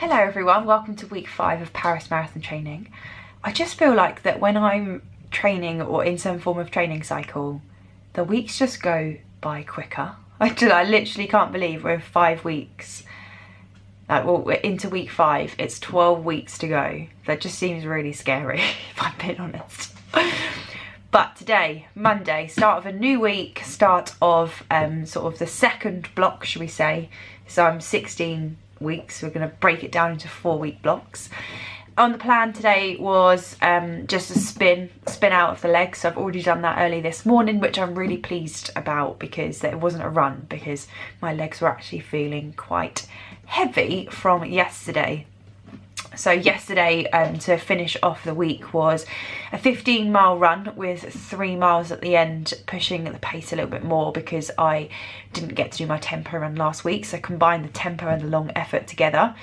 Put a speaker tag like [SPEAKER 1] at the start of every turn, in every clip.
[SPEAKER 1] Hello everyone, welcome to week 5 of Paris Marathon training. I just feel like that when I'm training or in some form of training cycle, the weeks just go by quicker. I literally can't believe we're 5 weeks. We're into week 5, it's 12 weeks to go. That just seems really scary, if I'm being honest. But today, Monday, start of a new week, start of sort of the second block, should we say. So I'm 16 weeks, we're going to break it down into 4-week blocks. On the plan today was just a spin out of the legs. So I've already done that early this morning, which I'm really pleased about because it wasn't a run, because my legs were actually feeling quite heavy from yesterday. So yesterday, to finish off the week, was a 15-mile run with 3 miles at the end, pushing the pace a little bit more because I didn't get to do my tempo run last week. So I combined the tempo and the long effort together.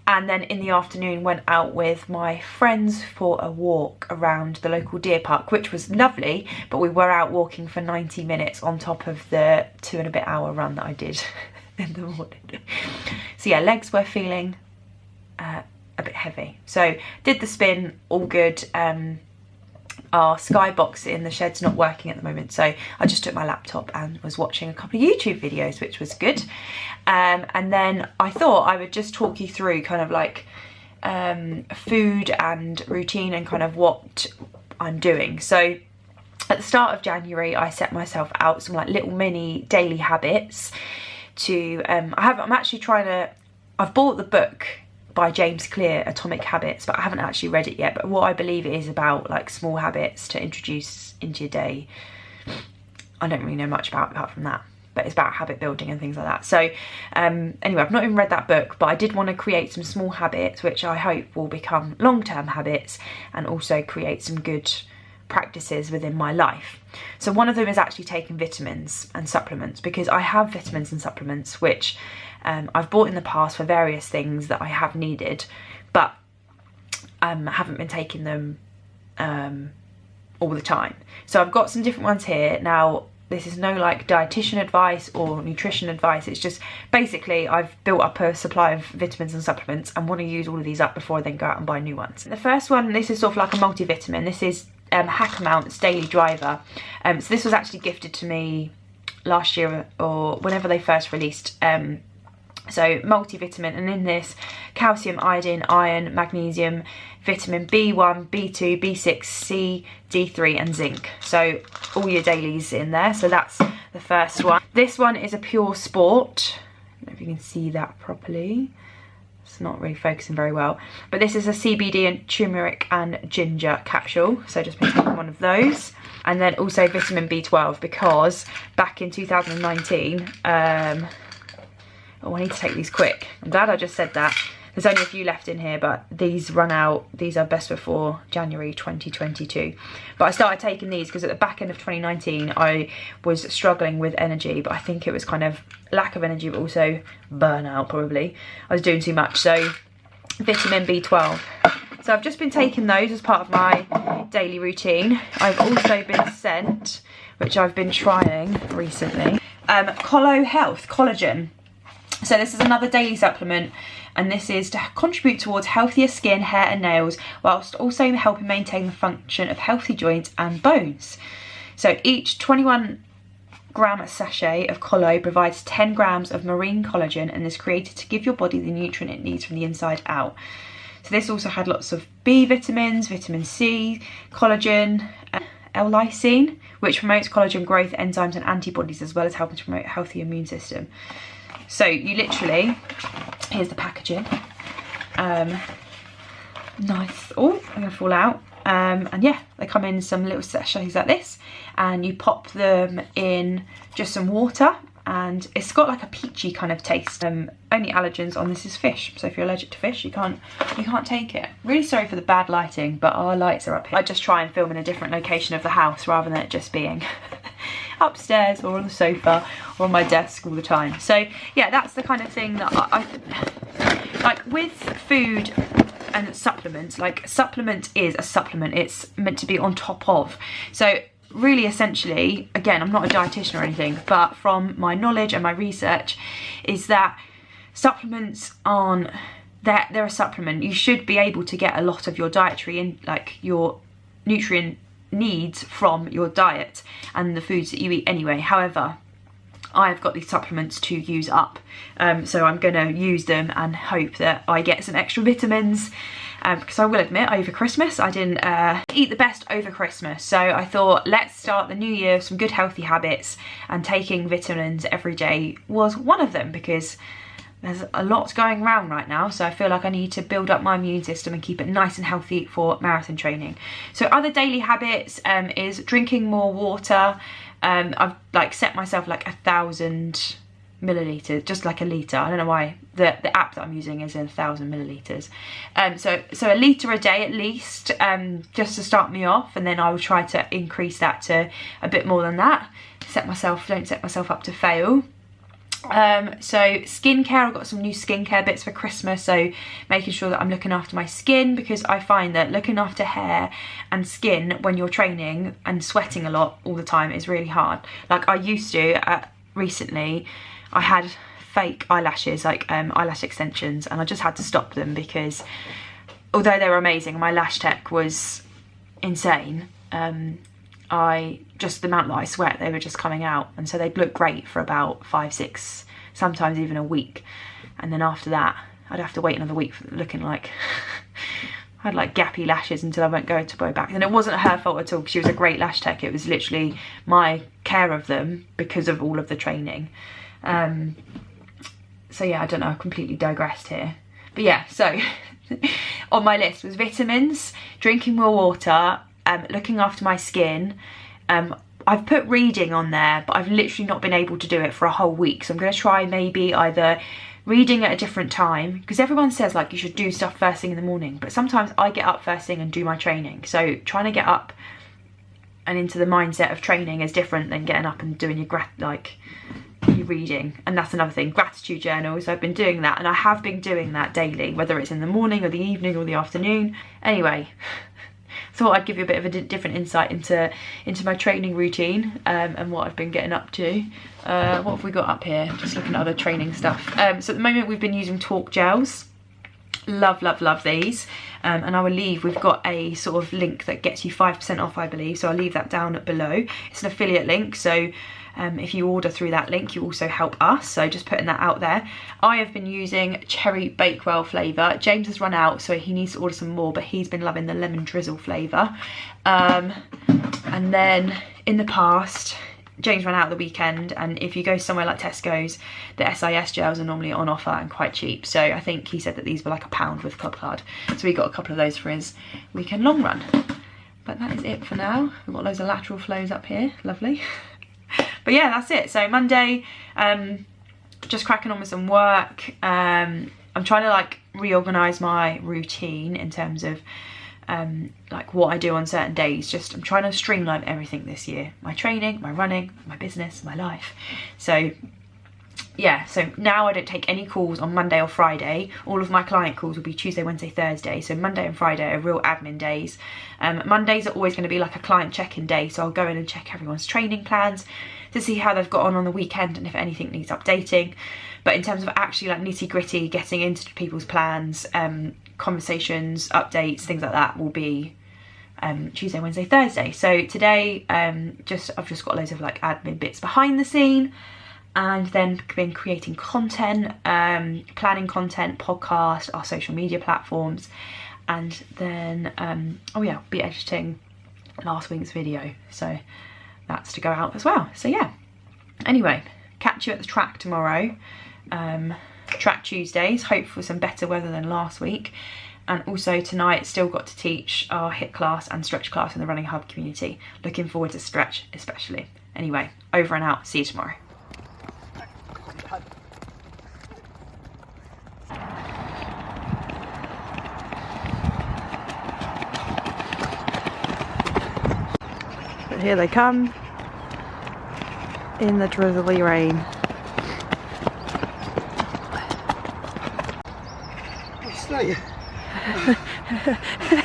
[SPEAKER 1] And then in the afternoon went out with my friends for a walk around the local deer park, which was lovely, but we were out walking for 90 minutes on top of the 2.5-hour run that I did in the morning. So yeah, legs were feeling a bit heavy. So did the spin, all good. Our skybox in the shed's not working at the moment, so I just took my laptop and was watching a couple of YouTube videos, which was good. And then I thought I would just talk you through kind of like food and routine and kind of what I'm doing. So at the start of January, I set myself out some like little mini daily habits to I've bought the book by James Clear, Atomic Habits, but I haven't actually read it yet. But what I believe it is about, like, small habits to introduce into your day. I don't really know much about apart from that, but it's about habit building and things like that. So anyway, I've not even read that book, but I did want to create some small habits which I hope will become long-term habits and also create some good practices within my life. So one of them is actually taking vitamins and supplements, because I have vitamins and supplements which I've bought in the past for various things that I have needed, but haven't been taking them all the time. So I've got some different ones here. Now, this is no like dietitian advice or nutrition advice. It's just basically I've built up a supply of vitamins and supplements and want to use all of these up before I then go out and buy new ones. The first one, this is sort of like a multivitamin. This is Hackamount's Daily Driver. So this was actually gifted to me last year or whenever they first released. So multivitamin, and in this, calcium, iodine, iron, magnesium, vitamin B1, B2, B6, C, D3 and zinc. So all your dailies in there. So that's the first one. This one is a Pure Sport. I don't know if you can see that properly. It's not really focusing very well. But this is a CBD and turmeric and ginger capsule. So just been taking one of those. And then also vitamin B12, because back in 2019, oh, I need to take these quick. I'm glad I just said that. There's only a few left in here, but these run out. These are best before January 2022. But I started taking these because at the back end of 2019, I was struggling with energy, but I think it was kind of lack of energy, but also burnout probably. I was doing too much. So vitamin B12. So I've just been taking those as part of my daily routine. I've also been sent, which I've been trying recently, Colo Health Collagen. So this is another daily supplement, and this is to contribute towards healthier skin, hair and nails, whilst also helping maintain the function of healthy joints and bones. So each 21-gram sachet of Colo provides 10 grams of marine collagen and is created to give your body the nutrient it needs from the inside out. So this also had lots of B vitamins, vitamin C, collagen, L-lysine, which promotes collagen growth, enzymes and antibodies, as well as helping to promote a healthy immune system. So you literally, here's the packaging. Nice. Oh, I'm gonna fall out. And yeah, they come in some little sachets like this, and you pop them in just some water, and it's got like a peachy kind of taste. Only allergens on this is fish, so if you're allergic to fish, you can't take it. Really sorry for the bad lighting, but our lights are up here. I just try and film in a different location of the house rather than it just being upstairs or on the sofa or on my desk all the time. So yeah, that's the kind of thing that I like with food and supplements. Like, supplement is a supplement, it's meant to be on top of. So really, essentially, again, I'm not a dietitian or anything, but from my knowledge and my research, is that supplements aren't they're a supplement. You should be able to get a lot of your dietary and like your nutrient needs from your diet and the foods that you eat anyway. However, I've got these supplements to use up, so I'm gonna use them and hope that I get some extra vitamins, because I will admit, over Christmas I didn't eat the best over Christmas, so I thought let's start the new year with some good healthy habits, and taking vitamins every day was one of them, because there's a lot going around right now, so I feel like I need to build up my immune system and keep it nice and healthy for marathon training. So other daily habits is drinking more water. I've like set myself like 1,000 millilitres, just like a litre. I don't know why the app that I'm using is in 1,000 millilitres. So a litre a day at least, just to start me off, and then I will try to increase that to a bit more than that. Don't set myself up to fail. So skincare, I've got some new skincare bits for Christmas, so making sure that I'm looking after my skin, because I find that looking after hair and skin when you're training and sweating a lot all the time is really hard. Like I used to, recently I had fake eyelashes, like eyelash extensions, and I just had to stop them because although they were amazing, my lash tech was insane, just the amount that I sweat, they were just coming out, and so they'd look great for about 5, 6, sometimes even a week, and then after that I'd have to wait another week for looking like I had like gappy lashes until I won't go back. And it wasn't her fault at all, because she was a great lash tech. It was literally my care of them because of all of the training. So yeah, I don't know, I completely digressed here, but yeah, so on my list was vitamins, drinking more water, looking after my skin. I've put reading on there, but I've literally not been able to do it for a whole week, so I'm going to try maybe either reading at a different time, because everyone says like you should do stuff first thing in the morning, but sometimes I get up first thing and do my training, so trying to get up and into the mindset of training is different than getting up and doing your reading. And that's another thing, gratitude journals. I've been doing that, and I have been doing that daily, whether it's in the morning or the evening or the afternoon. Anyway, thought I'd give you a bit of a different insight into my training routine, and what I've been getting up to. What have we got up here? Just looking at other training stuff. So at the moment we've been using Talk gels. Love these, and I will leave, we've got a sort of link that gets you 5% off, I believe, so I'll leave that down below. It's an affiliate link, so if you order through that link you also help us, so just putting that out there. I have been using cherry Bakewell flavour. James has run out, so he needs to order some more, but he's been loving the lemon drizzle flavour. And then in the past, James ran out the weekend, and if you go somewhere like Tesco's, the SIS gels are normally on offer and quite cheap, so I think he said that these were like £1 with Club Card, so we got a couple of those for his weekend long run. But that is it for now. We've got loads of lateral flows up here, lovely. But yeah, that's it. So Monday, just cracking on with some work. I'm trying to like reorganise my routine in terms of like what I do on certain days. Just I'm trying to streamline everything this year. My training, my running, my business, my life. So yeah, so now I don't take any calls on Monday or Friday. All of my client calls will be Tuesday, Wednesday, Thursday. So Monday and Friday are real admin days. Mondays are always going to be like a client check-in day. So I'll go in and check everyone's training plans to see how they've got on the weekend and if anything needs updating. But in terms of actually like nitty-gritty, getting into people's plans, conversations, updates, things like that will be Tuesday, Wednesday, Thursday. So today, I've just got loads of like admin bits behind the scene, and then been creating content, planning content, podcast, our social media platforms, and then oh yeah, be editing last week's video, so that's to go out as well. So yeah, anyway, catch you at the track tomorrow. Track Tuesdays, hope for some better weather than last week. And also tonight, still got to teach our HIIT class and stretch class in the Running Hub community. Looking forward to stretch especially. Anyway, over and out, see you tomorrow. But here they come in the drizzly rain.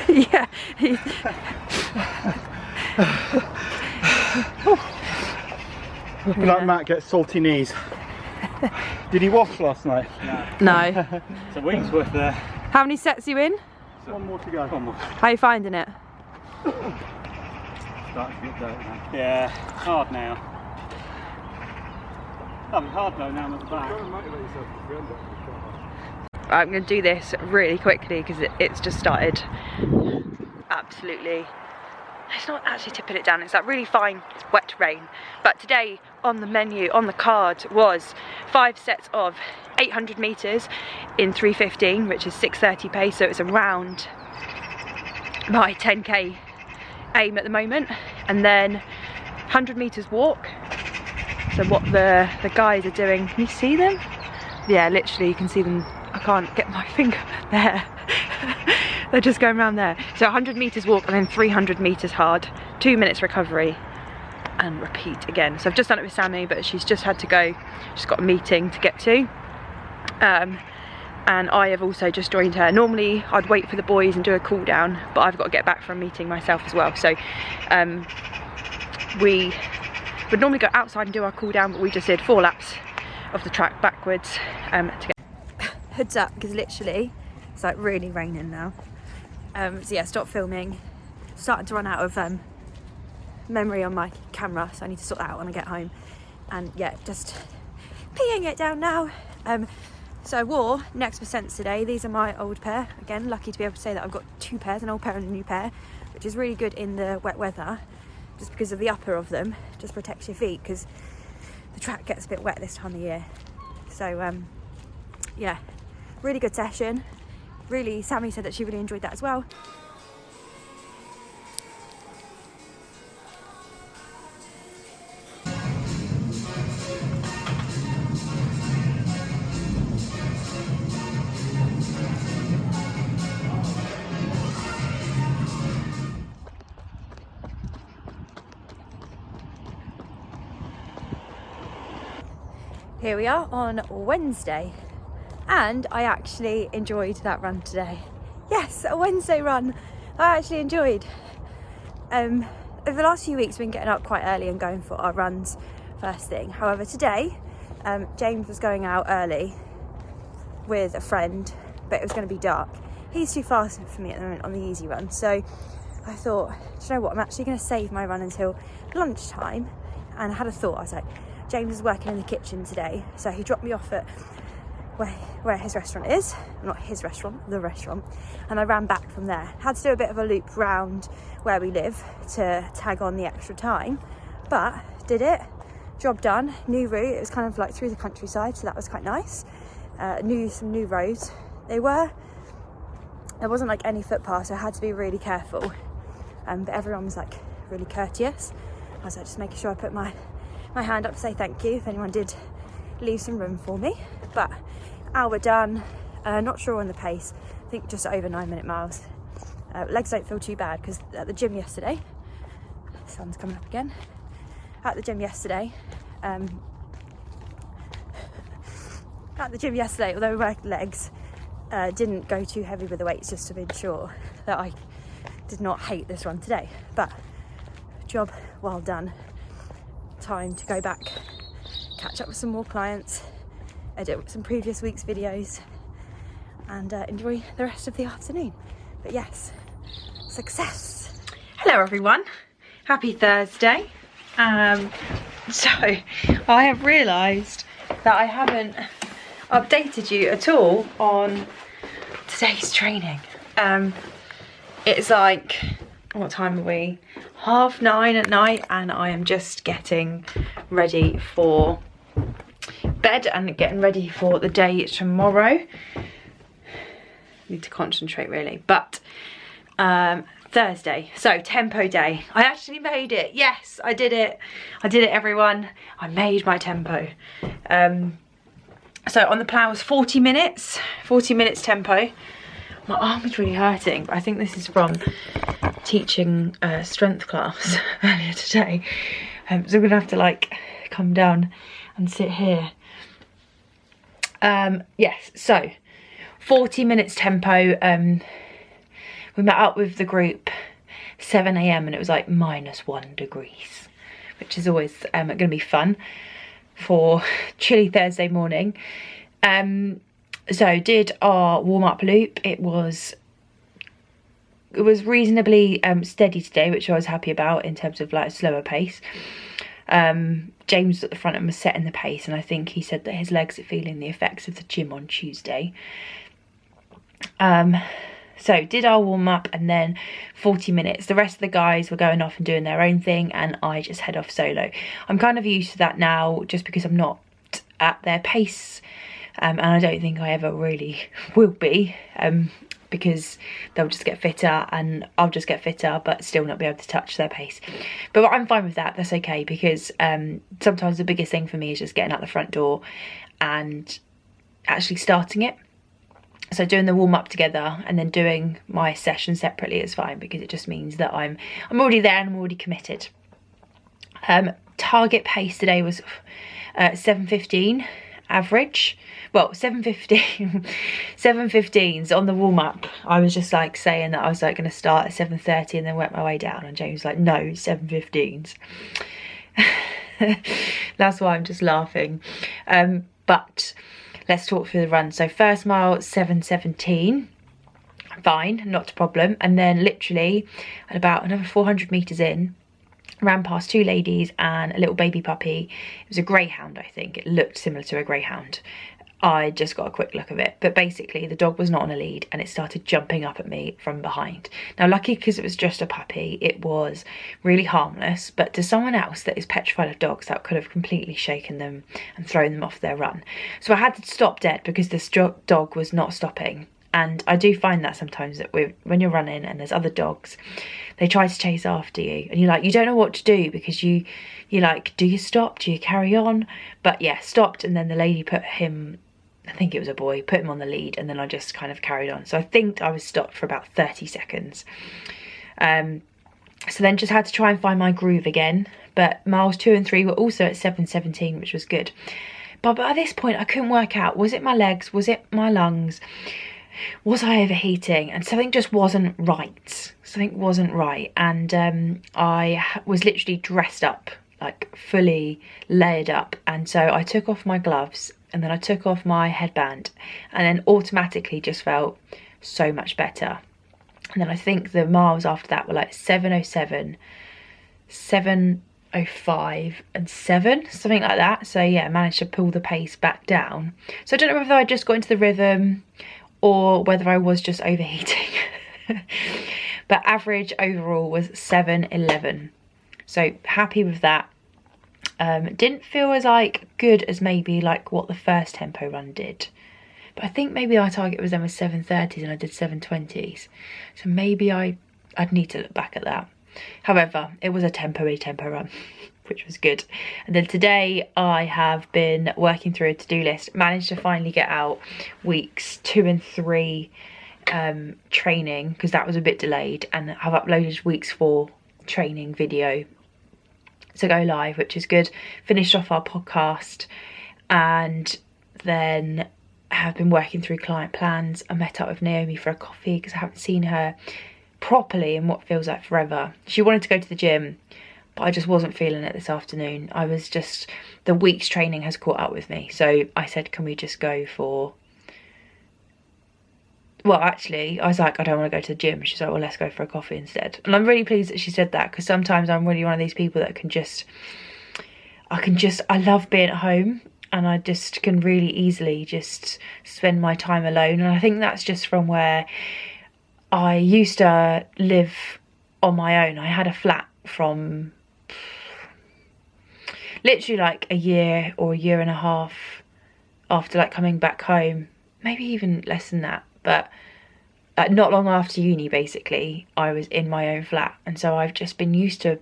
[SPEAKER 1] Yeah.
[SPEAKER 2] Looking like Matt gets salty knees. Did he wash last night?
[SPEAKER 1] No.
[SPEAKER 2] It's a week's worth there.
[SPEAKER 1] How many sets are you in?
[SPEAKER 2] One more to go. One more.
[SPEAKER 1] How are you finding it?
[SPEAKER 2] Starting to get dirty now. Yeah, hard now. That'll be hard though now I'm at the back.
[SPEAKER 1] I'm going to do this really quickly because it's just started absolutely. It's not actually tipping it down, it's like really fine wet rain. But today on the menu, on the card, was 5 sets of 800 metres in 3:15, which is 6:30 pace, so it's around my 10k aim at the moment. And then 100 metres walk. So what the guys are doing, can you see them? Yeah, literally you can see them. I can't get my finger there. They're just going around there. So 100 metres walk and then 300 metres hard, 2 minutes recovery and repeat again. So I've just done it with Sammy, but she's just had to go. She's got a meeting to get to. And I have also just joined her. Normally I'd wait for the boys and do a cool down, but I've got to get back from a meeting myself as well. So we would normally go outside and do our cool down, but we just did 4 laps of the track backwards to get heads up, because literally it's like really raining now. So yeah, stop filming. Starting to run out of memory on my camera, so I need to sort that out when I get home. And yeah, just peeing it down now. So I wore Next Percents today. These are my old pair. Again, lucky to be able to say that I've got 2 pairs, an old pair and a new pair, which is really good in the wet weather, just because of the upper of them, just protects your feet, because the track gets a bit wet this time of year. So yeah, really good session. Really, Sammy said that she really enjoyed that as well. Here we are on Wednesday, and I actually enjoyed that run today. Yes, a Wednesday run I actually enjoyed. Over the last few weeks we've been getting up quite early and going for our runs first thing. However, today James was going out early with a friend, but it was going to be dark. He's too fast for me at the moment on the easy run, so I thought, do you know what, I'm actually going to save my run until lunchtime. And I had a thought. I was like, James is working in the kitchen today, so he dropped me off at where his restaurant is. Not his restaurant, the restaurant. And I ran back from there. Had to do a bit of a loop round where we live to tag on the extra time, but did it. Job done. New route. It was kind of like through the countryside, so that was quite nice. Some new roads. There wasn't like any footpath, so I had to be really careful. But everyone was like really courteous. I was like just making sure I put my hand up to say thank you if anyone did leave some room for me. But hour done, not sure on the pace, I think just over 9-minute miles. Legs don't feel too bad, because at the gym yesterday, sun's coming up again, at the gym yesterday, although my legs didn't go too heavy with the weights, just to be sure that I did not hate this run today. But job well done. Time to go back, catch up with some more clients, edit some previous week's videos, and enjoy the rest of the afternoon. But yes, success. Hello everyone, happy Thursday. So I have realised that I haven't updated you at all on today's training. It's like, what time are we? 9:30 at night, and I am just getting ready for bed and getting ready for the day tomorrow. Need to concentrate really. But Thursday, so tempo day. I actually made it. Yes, I did it. I did it, everyone. I made my tempo. So on the plan was 40 minutes tempo. My arm is really hurting, but I think this is from teaching strength class earlier today. So I'm gonna have to like come down and sit here. Yes, so 40 minutes tempo. We met up with the group 7 AM and it was like -1 degrees, which is always gonna be fun. for chilly Thursday morning. So did our warm-up loop. It was reasonably steady today, which I was happy about in terms of like a slower pace. James was at the front and was setting the pace, and I think he said that his legs are feeling the effects of the gym on Tuesday. So did our warm-up, and then 40 minutes. The rest of the guys were going off and doing their own thing, and I just head off solo. I'm kind of used to that now, just because I'm not at their pace, and I don't think I ever really will be, because they'll just get fitter and I'll just get fitter, but still not be able to touch their pace. But I'm fine with that. That's okay, because sometimes the biggest thing for me is just getting out the front door and actually starting it. So doing the warm-up together and then doing my session separately is fine, because it just means that I'm already there and I'm already committed. Target pace today was 7:15 average. Well, 7:15 7:15s on the warm-up. I was just like saying that I was like going to start at 7:30 and then work my way down, and James was like, no, 7:15s. That's why I'm just laughing. But let's talk through the run. So first mile, 7:17, fine, not a problem. And then literally at about another 400 meters in, ran past two ladies and a little baby puppy. It was a greyhound, I think. It looked similar to a greyhound. I just got a quick look of it, but basically the dog was not on a lead and it started jumping up at me from behind. Now, lucky because it was just a puppy, it was really harmless, but to someone else that is petrified of dogs, that could have completely shaken them and thrown them off their run. So I had to stop dead because this dog was not stopping. And I do find that sometimes that when you're running and there's other dogs, they try to chase after you, and you're like, you don't know what to do, because you're like, do you stop? Do you carry on? But yeah, stopped, and then the lady put him, I think it was a boy, put him on the lead, and then I just kind of carried on. So I think I was stopped for about 30 seconds. So then just had to try and find my groove again. But miles 2 and 3 were also at 7:17, which was good. But at this point, I couldn't work out, was it my legs? Was it my lungs? Was I overheating? And something just wasn't right. Something wasn't right. And I was literally dressed up, like fully layered up. And so I took off my gloves, and then I took off my headband, and then automatically just felt so much better. And then I think the miles after that were like 7:07, 7:05 and 7, something like that. So yeah, I managed to pull the pace back down. So I don't know whether I just got into the rhythm or whether I was just overheating. But average overall was 7:11. So happy with that. Didn't feel as like good as maybe like what the first tempo run did. But I think maybe our target was then was 7:30s and I did 7:20s. So maybe I'd need to look back at that. However, it was a tempo run, which was good. And then today I have been working through a to-do list, managed to finally get out weeks 2 and 3 training, because that was a bit delayed, and I've uploaded weeks 4 training video to go live, which is good. Finished off our podcast, and then have been working through client plans. I met up with Naomi for a coffee because I haven't seen her properly in what feels like forever. She wanted to go to the gym, but I just wasn't feeling it this afternoon. I was just, the week's training has caught up with me. So I said, can we just go for, well, actually, I was like, I don't want to go to the gym. She's like, well, let's go for a coffee instead. And I'm really pleased that she said that, because sometimes I'm really one of these people that can just, I love being at home, and I just can really easily just spend my time alone. And I think that's just from where I used to live on my own. I had a flat from literally like a year or a year and a half after like coming back home, maybe even less than that, but not long after uni basically I was in my own flat. And so I've just been used to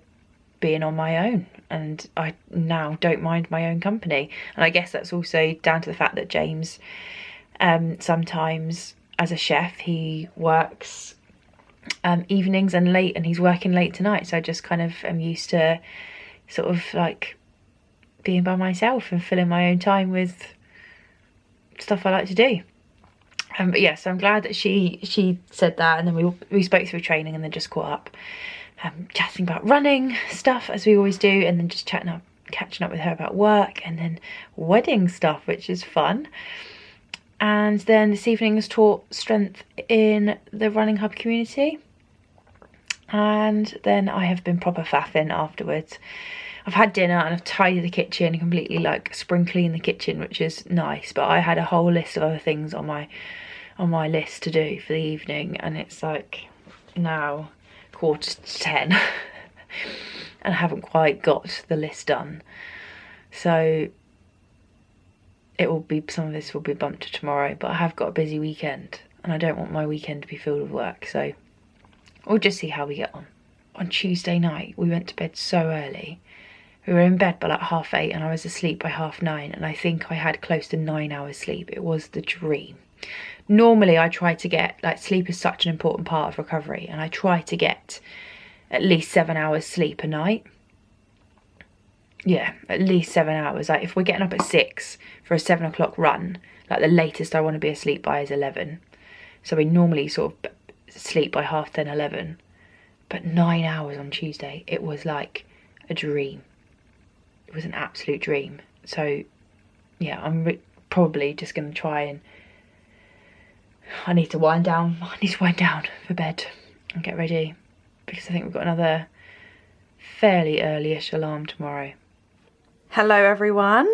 [SPEAKER 1] being on my own, and I now don't mind my own company. And I guess that's also down to the fact that James sometimes, as a chef, he works evenings and late, and he's working late tonight, so I just kind of am used to sort of like being by myself and filling my own time with stuff I like to do. But yeah, so I'm glad that she said that, and then we spoke through training and then just caught up, chatting about running stuff as we always do, and then just catching up with her about work, and then wedding stuff, which is fun. And then this evening has taught strength in the Running Hub community. And then I have been proper faffing afterwards. I've had dinner and I've tidied the kitchen, completely like spring cleaned the kitchen, which is nice. But I had a whole list of other things on my list to do for the evening, and it's like now 10:15 and I haven't quite got the list done. So it will be, some of this will be bumped to tomorrow, but I have got a busy weekend and I don't want my weekend to be filled with work, so we'll just see how we get on. On Tuesday night we went to bed so early. We were in bed by like 8:30 and I was asleep by 9:30, and I think I had close to 9 hours sleep. It was the dream. Normally I try to get, like, sleep is such an important part of recovery, and I try to get at least 7 hours sleep a night. Yeah, at least 7 hours. Like if we're getting up at 6 for a 7 o'clock run, like the latest I want to be asleep by is 11. So we normally sort of sleep by 10:30, 11. But 9 hours on Tuesday, it was like a dream. It was an absolute dream. So yeah, I'm probably just going to try and, I need to wind down for bed and get ready, because I think we've got another fairly early-ish alarm tomorrow. Hello everyone,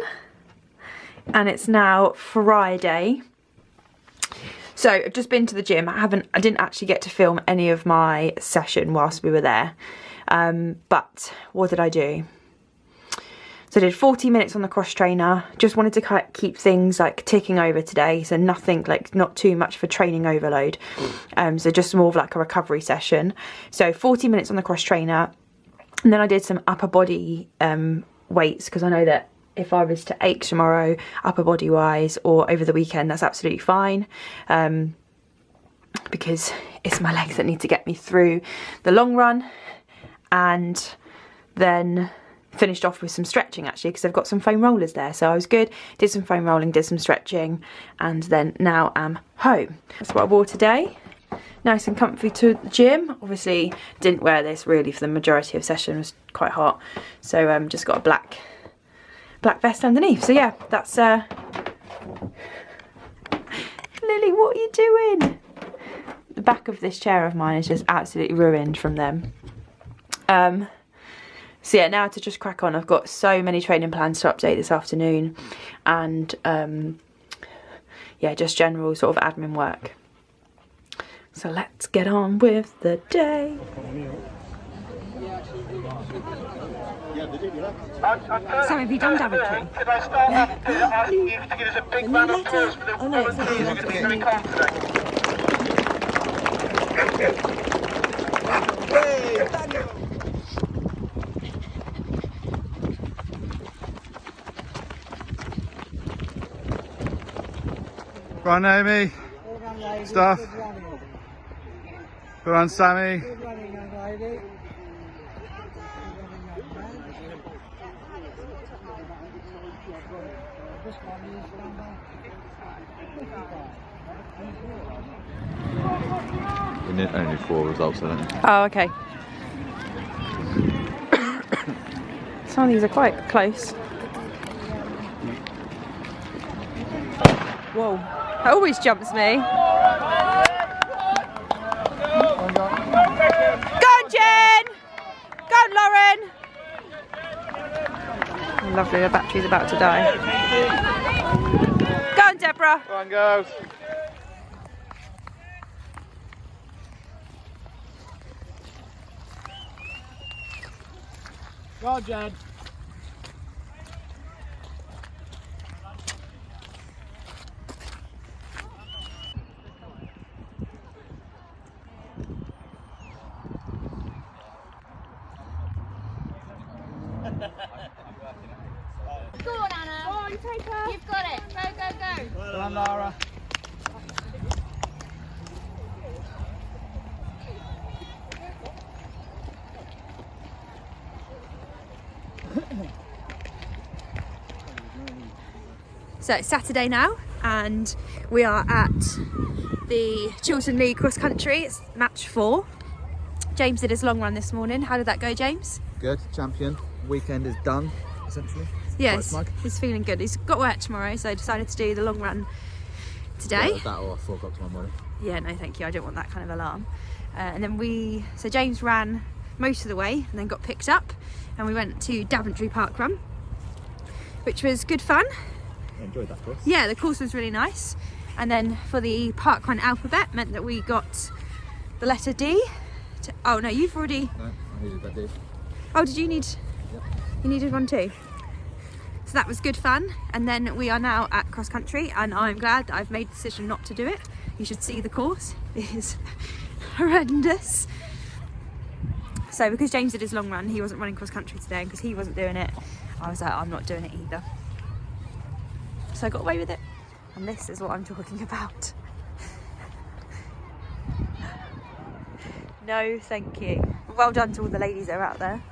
[SPEAKER 1] and it's now Friday. So I've just been to the gym. I didn't actually get to film any of my session whilst we were there, but what did I do? So I did 40 minutes on the cross trainer. Just wanted to keep things like ticking over today, so nothing, like, not too much for training overload. So just more of like a recovery session. So 40 minutes on the cross trainer, and then I did some upper body weights, because I know that if I was to ache tomorrow, upper body wise, or over the weekend, that's absolutely fine, because it's my legs that need to get me through the long run. And then finished off with some stretching, actually, because I've got some foam rollers there, so I was good. Did some foam rolling, did some stretching, and then now I'm home. That's what I wore today. Nice and comfy to the gym. Obviously didn't wear this really for the majority of session, it was quite hot, so just got a black vest underneath. So yeah, that's Lily, what are you doing? The back of this chair of mine is just absolutely ruined from them. So yeah, now to just crack on. I've got so many training plans to update this afternoon, and yeah, just general sort of admin work. So let's get on with the day.
[SPEAKER 3] So have you done Daventry?
[SPEAKER 4] Could I start off asking you to give us a big round of applause for the volunteers who are going to be very calm today?
[SPEAKER 5] Go on, Amy. Stuff. Go on, Sammy. We need only 4 results, I think.
[SPEAKER 1] Oh, okay. Some of these are quite close. Whoa, that always jumps me. Go on, Jen! Go on, Lauren! Lovely, the battery's about to die. Go on, Deborah!
[SPEAKER 5] Go on, girls.
[SPEAKER 2] Go on, Jen.
[SPEAKER 3] Go on, Anna. Go on, take her. You've got it. Go, go, go.
[SPEAKER 2] Go on, Lara.
[SPEAKER 3] So it's Saturday now, and we are at the Chiltern League Cross Country. It's match 4. James did his long run this morning. How did that go, James?
[SPEAKER 6] Good, champion. Weekend is done. essentially.
[SPEAKER 3] Yes,
[SPEAKER 6] Quite smug.
[SPEAKER 3] he's feeling good. He's got work tomorrow, so I decided to do the long run today.
[SPEAKER 6] Yeah, that or 4 o'clock tomorrow morning.
[SPEAKER 3] Yeah, no thank you, I don't want that kind of alarm. And then so James ran most of the way and then got picked up and we went to Daventry Park Run, which was good fun.
[SPEAKER 6] I enjoyed that course.
[SPEAKER 3] Yeah, the course was really nice. And then for the Park Run alphabet meant that we got the letter D. Oh no, you've already...
[SPEAKER 6] No, I needed that D.
[SPEAKER 3] Oh, did you need...
[SPEAKER 6] Yep.
[SPEAKER 3] You needed one too? So that was good fun. And then we are now at cross country and I'm glad that I've made the decision not to do it. You should see the course. It is horrendous. So because James did his long run, he wasn't running cross country today, and because he wasn't doing it, I was like, I'm not doing it either. So I got away with it. And this is what I'm talking about. No, thank you. Well done to all the ladies that are out there.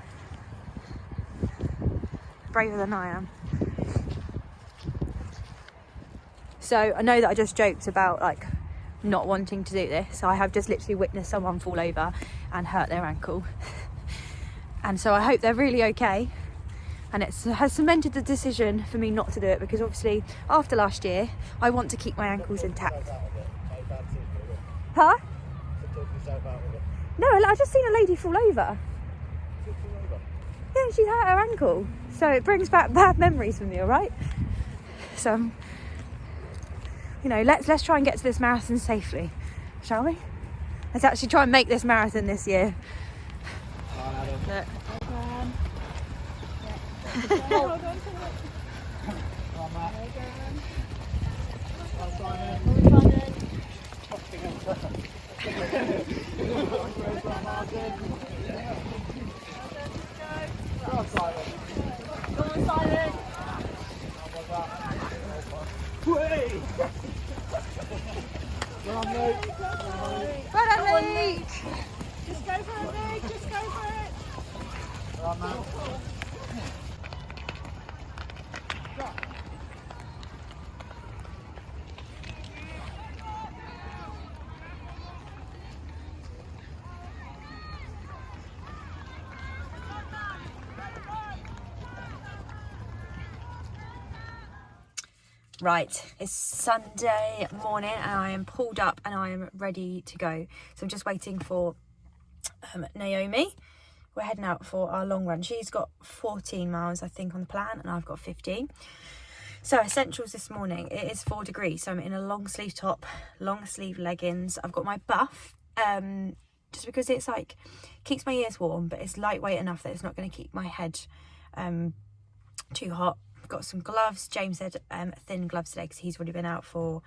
[SPEAKER 3] Braver than I am. So I know that I just joked about like not wanting to do this. So I have just literally witnessed someone fall over and hurt their ankle. And so I hope they're really okay. And it has cemented the decision for me not to do it, because obviously after last year I want to keep my ankles intact. Huh? No, I just seen a lady fall over. Yeah, she hurt her ankle. So it brings back bad memories for me, alright? So, you know, let's try and get to this marathon safely, shall we? Let's actually try and make this marathon this year. Look. Well done, Luke.
[SPEAKER 7] Just go for it, Luke. Just go for it.
[SPEAKER 1] Right, it's Sunday morning and I am pulled up and I am ready to go. So I'm just waiting for Naomi. We're heading out for our long run. She's got 14 miles, I think, on the plan, and I've got 15. So essentials this morning, it is 4 degrees. So I'm in a long sleeve top, long sleeve leggings. I've got my buff, just because it's like, keeps my ears warm, but it's lightweight enough that it's not going to keep my head too hot. I've got some gloves. James said thin gloves today because he's already been out for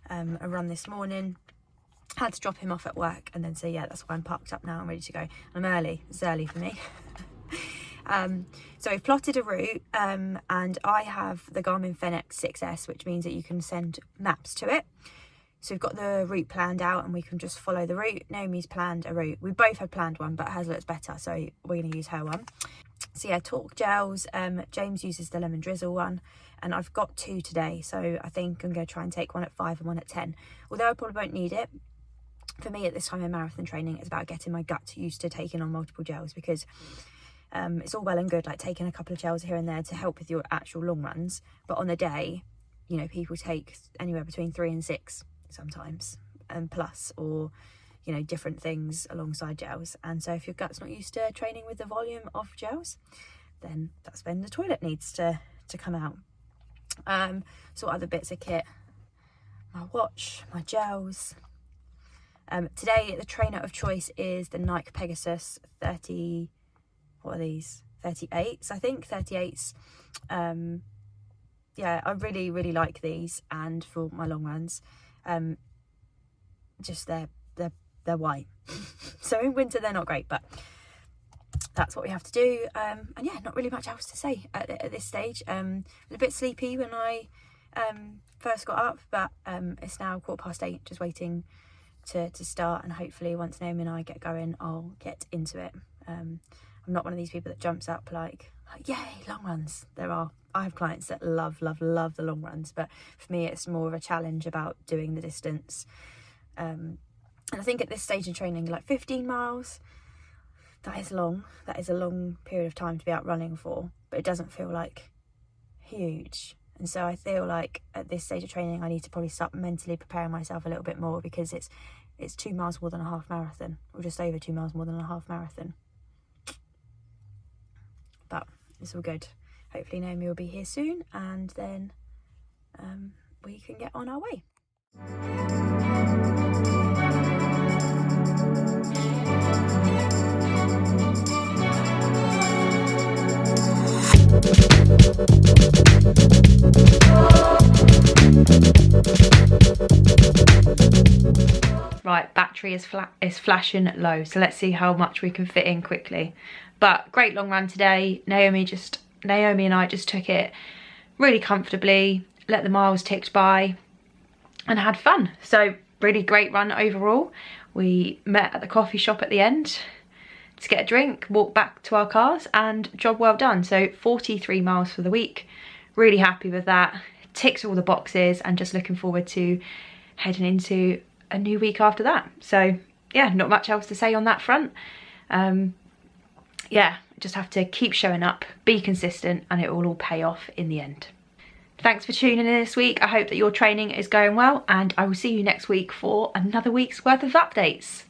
[SPEAKER 1] a run this morning. Had to drop him off at work, and then so yeah, that's why I'm parked up now. I'm ready to go. I'm early. It's early for me. So we've plotted a route, and I have the Garmin Fenix 6S, which means that you can send maps to it. So we've got the route planned out and we can just follow the route. Naomi's planned a route. We both had planned one, but hers looks better, so we're going to use her one. So yeah, talk gels. James uses the lemon drizzle one, and I've got 2 today, so I think I'm going to try and take one at 5 and one at 10. Although I probably won't need it. For me at this time in marathon training, it's about getting my gut used to taking on multiple gels, because it's all well and good like taking a couple of gels here and there to help with your actual long runs, but on the day, you know, people take anywhere between 3 and 6 sometimes, and plus, or you know, different things alongside gels. And so if your gut's not used to training with the volume of gels, then that's when the toilet needs to come out. So what other bits of kit? My watch, my gels. Today the trainer of choice is the Nike Pegasus 30, what are these? 38s, I think, 38s. Yeah, I really like these, and for my long runs, just they're white. So in winter they're not great, but that's what we have to do. And yeah, not really much else to say at this stage. I was a bit sleepy when I first got up, but it's now 8:15, just waiting to start, and hopefully once Naomi and I get going, I'll get into it. I'm not one of these people that jumps up like yay, long runs. I have clients that love the long runs, but for me it's more of a challenge about doing the distance. And I think at this stage in training, like 15 That is long. That is a long period of time to be out running for, but it doesn't feel like huge. And so I feel like at this stage of training I need to probably start mentally preparing myself a little bit more, because it's 2 miles more than a half marathon, or just over 2 miles more than a half marathon. But it's all good. Hopefully Naomi will be here soon, and then we can get on our way. Right, battery is flashing low, so let's see how much we can fit in quickly. But great long run today. Naomi and I just took it really comfortably, let the miles tick by and had fun. So really great run overall. We met at the coffee shop at the end to get a drink, walked back to our cars, and job well done. So 43 miles for the week. Really happy with that. Ticks all the boxes, and just looking forward to heading into a new week after that. So yeah, not much else to say on that front. Yeah, just have to keep showing up, be consistent, and it will all pay off in the end. Thanks for tuning in this week. I hope that your training is going well, and I will see you next week for another week's worth of updates.